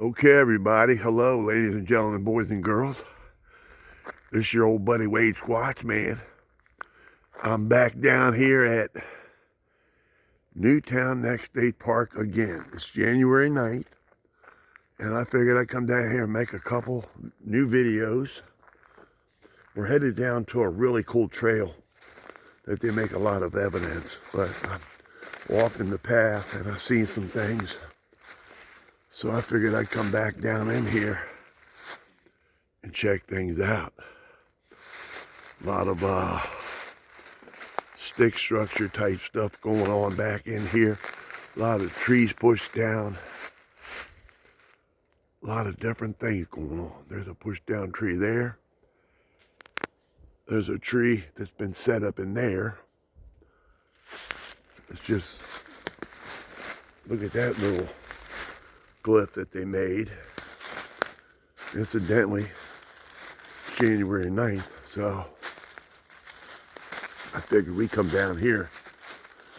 Okay, everybody. Hello, ladies and gentlemen, boys and girls. This is your old buddy Wade Squatch, man. I'm back down here at Newtown Next State Park again. It's January 9th, and I figured I'd come down here and make a couple new videos. We're headed down to a really cool trail that they make a lot of evidence, but I'm walking the path and I've seen some things. So I figured I'd come back down in here and check things out. A lot of stick structure type stuff going on back in here. A lot of trees pushed down. A lot of different things going on. There's a pushed down tree there. There's a tree that's been set up in there. It's just, look at that little glyph that they made. Incidentally, January 9th, so I figured we come down here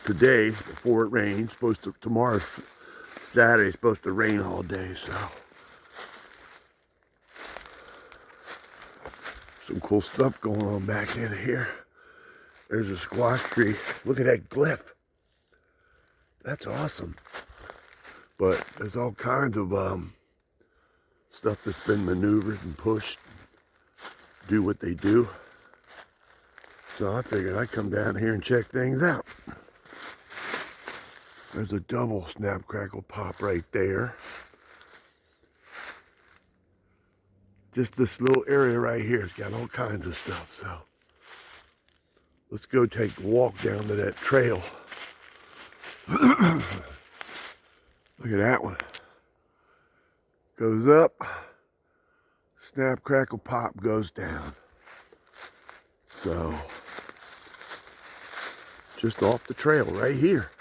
today before it rains. Tomorrow's Saturday, supposed to rain all day, so some cool stuff going on back in here. There's a squash tree. Look at that glyph. That's awesome. But there's all kinds of stuff that's been maneuvered and pushed, do what they do. So I figured I'd come down here and check things out. There's a double snap, crackle, pop right there. Just this little area right here has got all kinds of stuff. So let's go take a walk down to that trail. Look at that one. Goes up, snap, crackle, pop, goes down. So, just off the trail right here.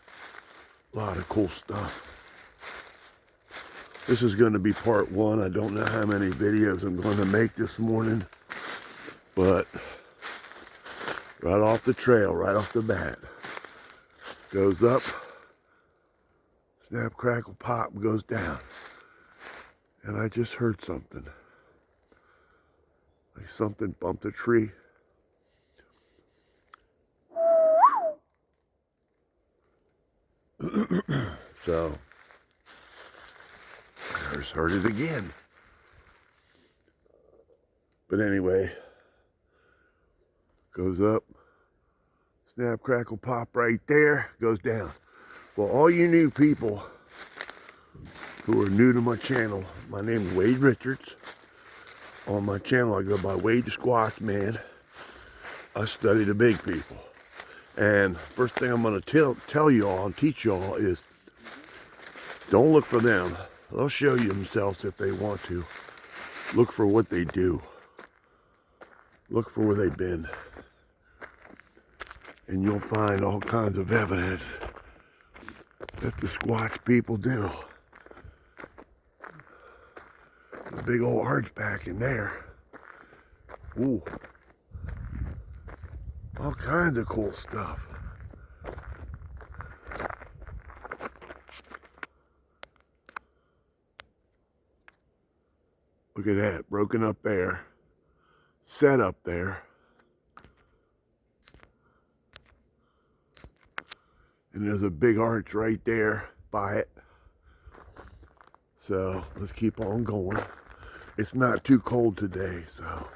A lot of cool stuff. This is going to be part one. I don't know how many videos I'm going to make this morning, but right off the trail, right off the bat. Goes up. Snap, crackle, pop, goes down. And I just heard something. Like something bumped a tree. So, I just heard it again. But anyway, goes up. Snap, crackle, pop right there, goes down. Well, all you new people who are new to my channel, my name is Wade Richards. On my channel, I go by Wade the Squatch Man. I study the big people. And first thing I'm going to tell you all and teach you all is don't look for them. They'll show you themselves if they want to. Look for what they do. Look for where they've been. And you'll find all kinds of evidence that the Squatch people do. The big old arch back in there. Ooh. All kinds of cool stuff. Look at that, broken up there. Set up there. And there's a big arch right there by it. So let's keep on going. It's not too cold today, so.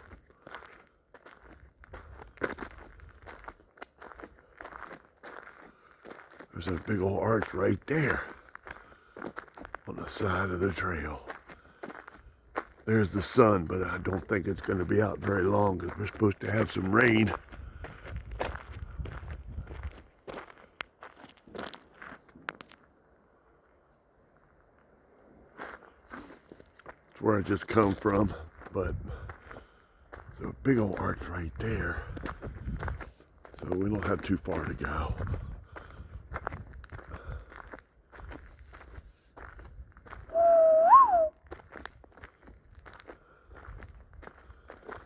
There's a big old arch right there on the side of the trail. There's the sun, but I don't think it's going to be out very long because we're supposed to have some rain. Where I just come from, but so a big old arch right there, so we don't have too far to go.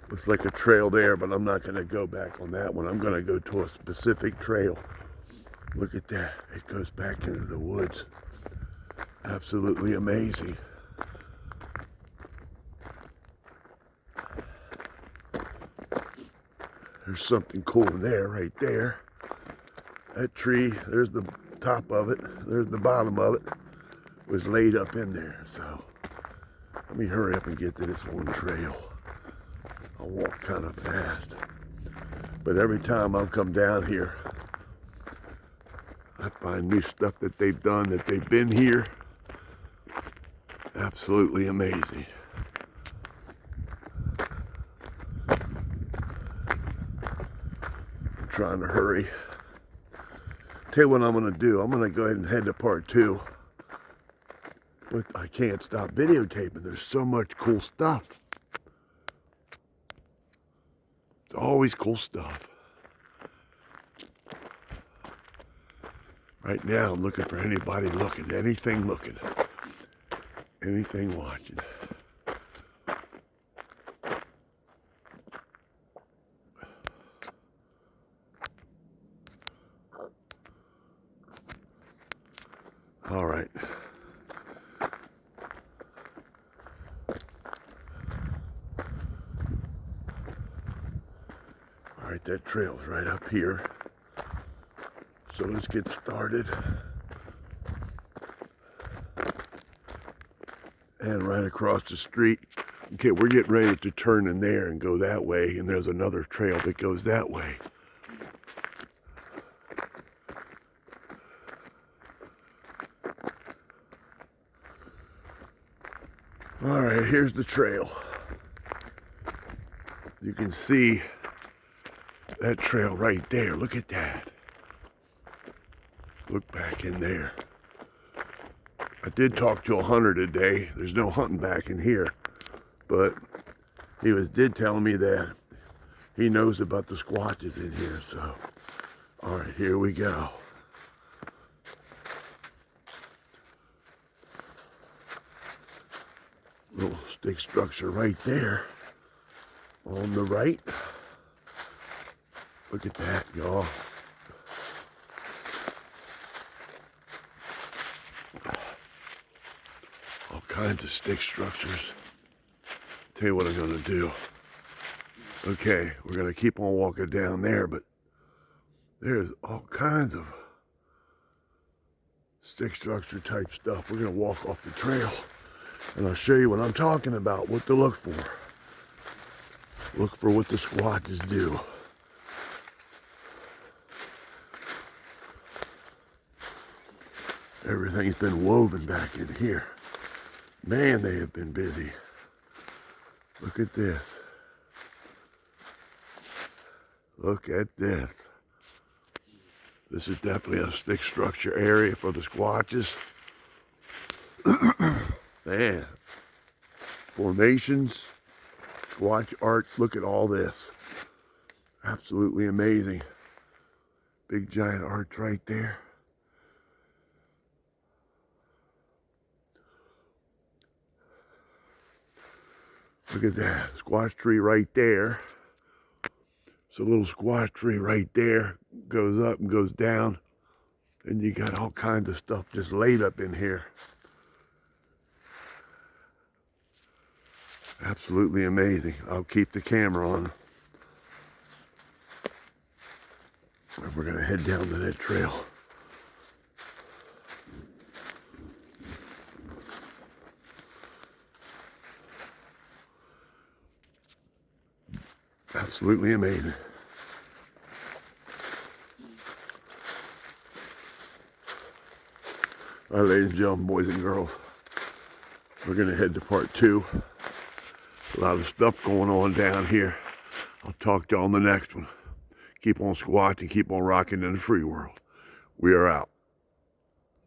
Looks like a trail there, but I'm not going to go back on that one. I'm going to go to a specific trail. Look at that, it goes back into the woods. Absolutely amazing. There's something cool in there, right there. That tree, there's the top of it, there's the bottom of it, was laid up in there. So let me hurry up and get to this one trail. I'll walk kind of fast. But every time I come down here, I find new stuff that they've done, that they've been here. Absolutely amazing. I'm trying to hurry. Tell you what I'm going to do. I'm going to go ahead and head to part 2. But I can't stop videotaping. There's so much cool stuff. It's always cool stuff. Right now I'm looking for anybody looking, anything looking, anything watching. All right. All right, that trail's right up here. So let's get started. And right across the street. Okay, we're getting ready to turn in there and go that way. And there's another trail that goes that way. All right, here's the trail. You can see that trail right there. Look at that. Look back in there. I did talk to a hunter today. There's no hunting back in here. But he did tell me that he knows about the squatches in here. So, all right, here we go. Little stick structure right there on the right. Look at that, y'all. All kinds of stick structures. Tell you what I'm gonna do. Okay, we're gonna keep on walking down there, but there's all kinds of stick structure type stuff. We're gonna walk off the trail and I'll show you what I'm talking about, what to look for. Look for what the squatches do. Everything's been woven back in here. Man, they have been busy. Look at this. Look at this. This is definitely a stick structure area for the squatches. Man. Formations, squatch art. Look at all this. Absolutely amazing. Big giant arch right there. Look at that, squash tree right there. So a little squash tree right there goes up and goes down. And you got all kinds of stuff just laid up in here. Absolutely amazing. I'll keep the camera on. And we're gonna head down to that trail. Absolutely amazing. All right, ladies and gentlemen, boys and girls, we're going to head to part 2. A lot of stuff going on down here. I'll talk to y'all on the next one. Keep on squatching, keep on rocking in the free world. We are out.